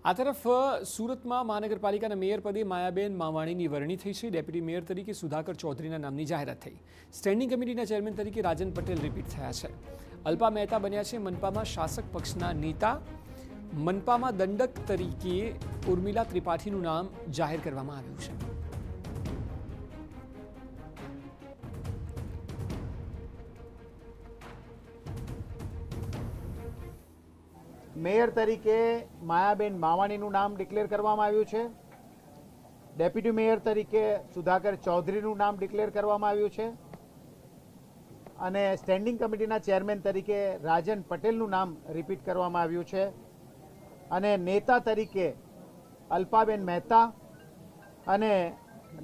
આ તરફ સુરતમાં મહાનગરપાલિકાના મેયર પદે માયાબેન માવાણીની વરણી થઈ છે। ડેપ્યુટી મેયર તરીકે સુધાકર ચૌધરીના નામની જાહેરાત થઈ। સ્ટેન્ડિંગ કમિટીના ચેરમેન તરીકે રાજન પટેલ રિપીટ થયા છે। અલ્પા મહેતા બન્યા છે મનપામાં શાસક પક્ષના નેતા। મનપામાં દંડક તરીકે ઉર્મિલા ત્રિપાઠીનું નામ જાહેર કરવામાં આવ્યું છે। મેયર તરીકે માયાબેન માવાણીનું નામ ડિક્લેર કરવામાં આવ્યું છે। ડેપ્યુટી મેયર તરીકે સુધાકર ચૌધરીનું નામ ડિક્લેર કરવામાં આવ્યું છે અને સ્ટેન્ડિંગ કમિટીના ચેરમેન તરીકે રાજન પટેલનું નામ રિપીટ કરવામાં આવ્યું છે અને નેતા તરીકે અલ્પાબેન મહેતા અને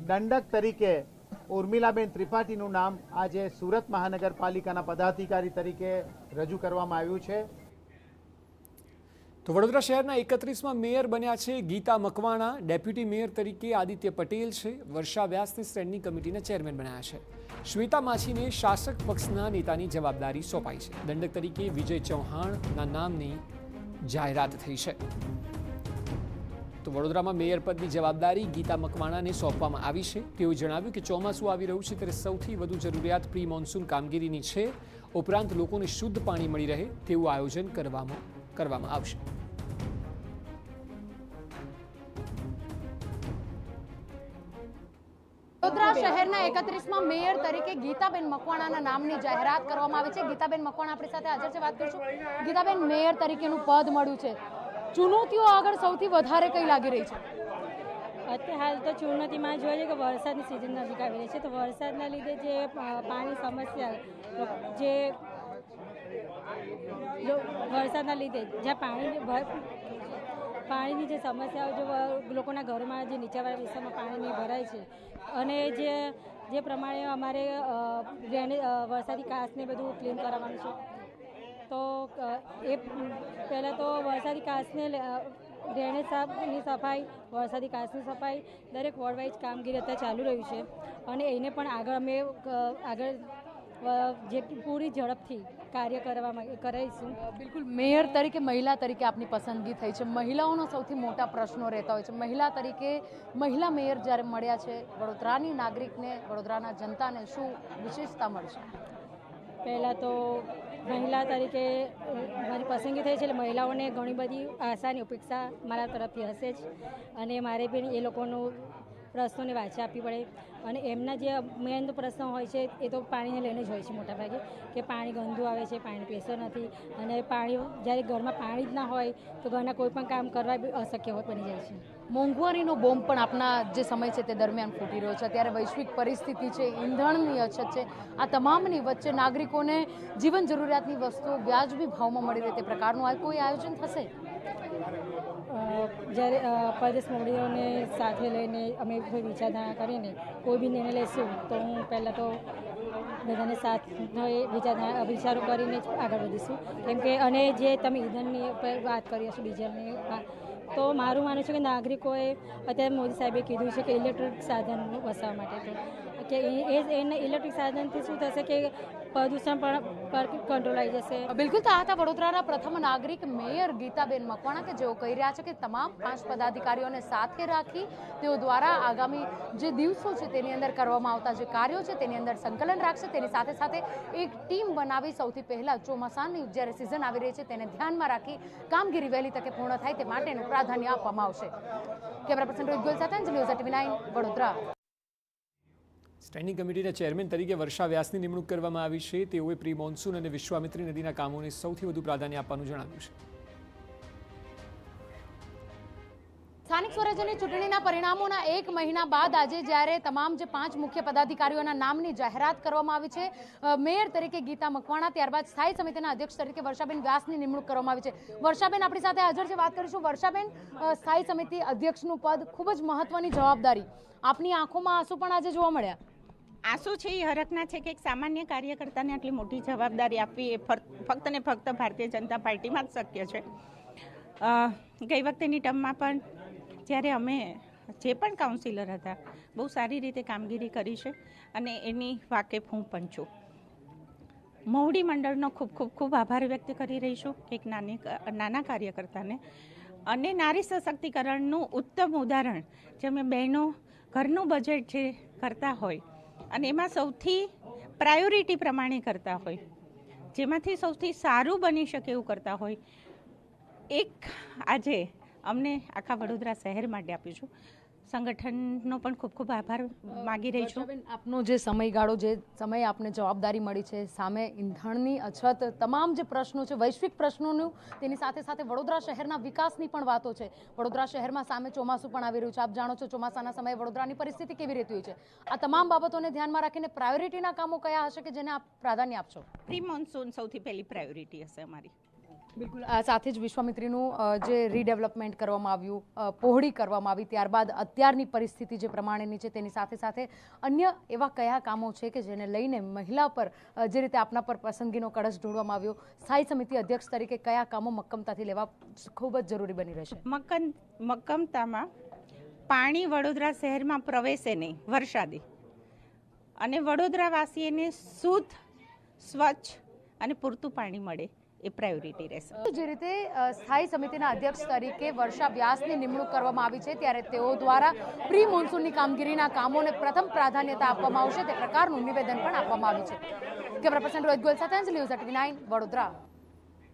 દંડક તરીકે ઉર્મિલાબેન ત્રિપાઠીનું નામ આજે સુરત મહાનગરપાલિકાના પદાધિકારી તરીકે રજૂ કરવામાં આવ્યું છે। તો વડોદરા શહેરના 31માં મેયર બન્યા છે ગીતા મકવાણા। ડેપ્યુટી મેયર તરીકે આદિત્ય પટેલ છે। વર્ષા વ્યાસને સ્ટેન્ડિંગ કમિટીના ચેરમેન બનાયા છે। શ્વેતા માછીને શાસક પક્ષના નેતાની જવાબદારી સોંપાઈ છે। દંડક તરીકે વિજય ચૌહાણના નામની જાહેરાત થઈ છે। તો વડોદરામાં મેયર પદની જવાબદારી ગીતા મકવાણાને સોંપવામાં આવી છે। તેઓએ જણાવ્યું કે ચોમાસું આવી રહ્યું છે ત્યારે સૌથી વધુ જરૂરિયાત પ્રી મોન્સૂન કામગીરીની છે। ઉપરાંત લોકોને શુદ્ધ પાણી મળી રહે તેવું આયોજન કરવામાં આવશે। વડોદરા શહેરના 31માં મેયર તરીકે ગીતાબેન મકવાણાના નામની જાહેરાત કરવામાં આવી છે। ગીતાબેન મકવાણા આપણી સાથે હાજર છે, વાત કરીશું। ગીતાબેન, મેયર તરીકેનું પદ મળ્યું છે, ચુનૌતીઓ આગળ સૌથી વધારે કઈ લાગી રહી છે? અત્યારે હાલ તો ચુનૌતીમાં જોઈએ છે કે વરસાદની સિઝન નજીક આવી રહી છે, તો વરસાદના લીધે જે પાણી સમસ્યા વરસાદના લીધે જ્યાં પાણીની જે સમસ્યાઓ જો લોકોના ઘરમાં જે નીચાણવાળા વિસ્તારમાં પાણી ભરાય છે અને જે પ્રમાણે અમારે વરસાદી કાચને બધું ક્લીન કરાવવાનું છે, તો એ પહેલાં તો વરસાદી કાચને ડ્રેનેજની સફાઈ, વરસાદી કાચની સફાઈ દરેક વોર્ડ વાઇઝ કામગીરી અત્યારે ચાલુ રહ્યું છે અને એને પણ આગળ જેટલી પૂરી ઝડપથી કાર્ય કરાવીશું। બિલકુલ, મેયર તરીકે મહિલા તરીકે આપની પસંદગી થઈ છે। મહિલાઓનો સૌથી મોટા પ્રશ્નો રહેતા હોય છે। મહિલા તરીકે મહિલા મેયર જ્યારે મળ્યા છે, વડોદરાની નાગરિકને, વડોદરાના જનતાને શું વિશેષતા મળશે? પહેલાં તો મહિલા તરીકે મારી પસંદગી થઈ છે એટલે મહિલાઓને ઘણી બધી આશાની અપેક્ષા મારા તરફથી હશે જ અને મારે બી એ લોકોનું પ્રશ્નોને વાંચી આપવી પડે અને એમના જે મેન પ્રશ્ન હોય છે એ તો પાણીને લઈને જ હોય છે મોટાભાગે, કે પાણી ગંદુ આવે છે, પાણી પ્રેશર નથી અને પાણી જ્યારે ઘરમાં પાણી જ ના હોય તો ઘરના કોઈ પણ કામ કરવા બી અશક્ય બની જાય છે। મોંઘવારીનો બોમ્બ પણ આપના જે સમય છે તે દરમિયાન ફૂટી રહ્યો છે। અત્યારે વૈશ્વિક પરિસ્થિતિ છે, ઈંધણની અછત છે, આ તમામની વચ્ચે નાગરિકોને જીવન જરૂરિયાતની વસ્તુઓ વ્યાજબી ભાવમાં મળી રહે તે પ્રકારનું આ કોઈ આયોજન થશે? જ્યારે પ્રદેશ મંત્રીઓને સાથે લઈને અમે કોઈ વિચારધારા કરીને કોઈ બી નિર્ણય લઈશું તો હું પહેલાં તો બધાને સાથે વિચારો કરીને જ આગળ વધીશું, કેમ કે અને જે તમે ઈંધણની વાત કરી હશે, ડીઝલની, તો મારું માનવું છે કે નાગરિકોએ અત્યારે મોદી સાહેબે કીધું છે કે ઇલેક્ટ્રિક સાધન વસાવવા માટે, તો કે એને ઇલેક્ટ્રિક સાધનથી શું થશે કે પ્રદૂષણ પણ પર કંટ્રોલ આવી જશે। બિલકુલ, તો આ હતા વડોદરાના પ્રથમ નાગરિક મેયર ગીતાબેન મકવાણા કે જેઓ કહી રહ્યા છે કે તમામ 5 પદાધિકારીઓને સાથે રાખી તેઓ દ્વારા આગામી જે દિવસો છે તેની અંદર કરવામાં આવતા જે કાર્યો છે તેની અંદર સંકલન રાખશે। તેની સાથે સાથે એક ટીમ બનાવી સૌથી પહેલા ચોમાસાની જ્યારે સિઝન આવી રહી છે તેને ધ્યાનમાં રાખી કામગીરી વહેલી તકે પૂર્ણ થાય તે માટેનું પ્રાધાન્ય આપવામાં આવશે। કેમેરા પર્સન રોહિત ગોયલ સાથે ન્યૂઝ TV9 વડોદરા। સ્ટેન્ડિંગ કમિટીના ચેરમેન તરીકે વર્ષા વ્યાસની નિમણૂક કરવામાં આવી છે। તેઓએ પ્રી મોન્સૂન અને વિશ્વામિત્રી નદીના કામોને સૌથી વધુ પ્રાધાન્ય આપવાનું જણાવ્યું છે। સ્થાનિક સ્વરાજ્યની ચૂંટણીના પરિણામોના 1 મહિના બાદ આજે જ્યારે તમામ જે 5 મુખ્ય પદાધિકારીઓના નામની જાહેરાત કરવામાં આવી છે, મેયર તરીકે ગીતા મકવાણા, ત્યારબાદ સ્થાયી સમિતિના અધ્યક્ષ તરીકે વર્ષાબેન વ્યાસની નિમણૂક કરવામાં આવી છે। વર્ષાબેન આપણી સાથે હાજર છે, વાત કરીશું। વર્ષાબેન, સ્થાયી સમિતિ અધ્યક્ષનું પદ ખૂબ જ મહત્વની જવાબદારી, આપની આંખોમાં આંસુ પણ આજે જોવા મળ્યા? આંસુ છે એ હરખના છે કે એક સામાન્ય કાર્યકર્તાને આટલી મોટી જવાબદારી આપવી એ ફક્ત ને ફક્ત ભારતીય જનતા પાર્ટીમાં જ શક્ય છે। ગઈ વખતેની ટર્મમાં પણ જ્યારે અમે જે પણ કાઉન્સિલર હતા બહુ સારી રીતે કામગીરી કરી છે અને એની વાકેફ હું પણ છું। મહુડી મંડળનો ખૂબ ખૂબ ખૂબ આભાર વ્યક્ત કરી રહી છું કે એક નાના કાર્યકર્તાને અને નારી સશક્તિકરણનું ઉત્તમ ઉદાહરણ જે અમે બહેનો ઘરનું બજેટ જે કરતા હોય અને એમાં સૌથી પ્રાયોરિટી પ્રમાણે કરતા હોય, જેમાંથી સૌથી સારું બની શકે એવું કરતા હોય, એક આજે અમને આખા વડોદરા શહેર માટે આપ્યું છું. સંગઠનનો પણ ખૂબ ખૂબ આભાર માગી રહી છું. વર્ષાબેન, આપનો જે સમયગાળો, જે સમય આપને જવાબદારી મળી છે, સામે ઈંધણની અછત, તમામ જે પ્રશ્નો છે, વૈશ્વિક પ્રશ્નોનું, તેની સાથે સાથે વડોદરા શહેરના વિકાસની પણ વાતો છે. વડોદરા શહેરમાં સામે ચોમાસું પણ આવી રહ્યું છે. આપ જાણો છો ચોમાસાના સમયે વડોદરાની પરિસ્થિતિ કેવી રહેતી હોય છે. આ તમામ બાબતોને ધ્યાનમાં રાખીને પ્રાયોરિટીના કામો કયા હશે કે જેને આપ પ્રાધાન્ય આપશો? પ્રી મોન્સૂન સૌથી પહેલી પ્રાયોરિટી હશે અમારી. બિલકુલ. આ સાથે જ વિશ્વામિત્રીનું જે રીડેવલપમેન્ટ કરવામાં આવ્યું, પહોળી કરવામાં આવી, ત્યારબાદ અત્યારની પરિસ્થિતિ જે પ્રમાણેની છે તેની સાથે સાથે અન્ય એવા કયા કામો છે કે જેને લઈને મહિલા પર જે રીતે આપના પર પસંદગીનો કળશ ઢોળવામાં આવ્યો, સ્થાયી સમિતિ અધ્યક્ષ તરીકે કયા કામો મક્કમતાથી લેવા ખૂબ જ જરૂરી બની રહેશે? મક્કમતામાં પાણી વડોદરા શહેરમાં પ્રવેશે નહીં વરસાદી, અને વડોદરાવાસીઓને શુદ્ધ, સ્વચ્છ અને પૂરતું પાણી મળે એ પ્રાયોરિટી રહેશે. જે રીતે સ્થાયી સમિતિના અધ્યક્ષ તરીકે વર્ષા વ્યાસની નિમણૂક કરવામાં આવી છે, ત્યારે તેઓ દ્વારા પ્રી મોન્સૂનની કામગીરીના કામોને પ્રથમ પ્રાધાન્યતા આપવામાં આવશે તે પ્રકારનું નિવેદન પણ આપવામાં આવ્યું છે. કેમેરા પર્સન રોહિત ગોયલ સાથે અંજલિ ઓઝા, TV9 વડોદરા.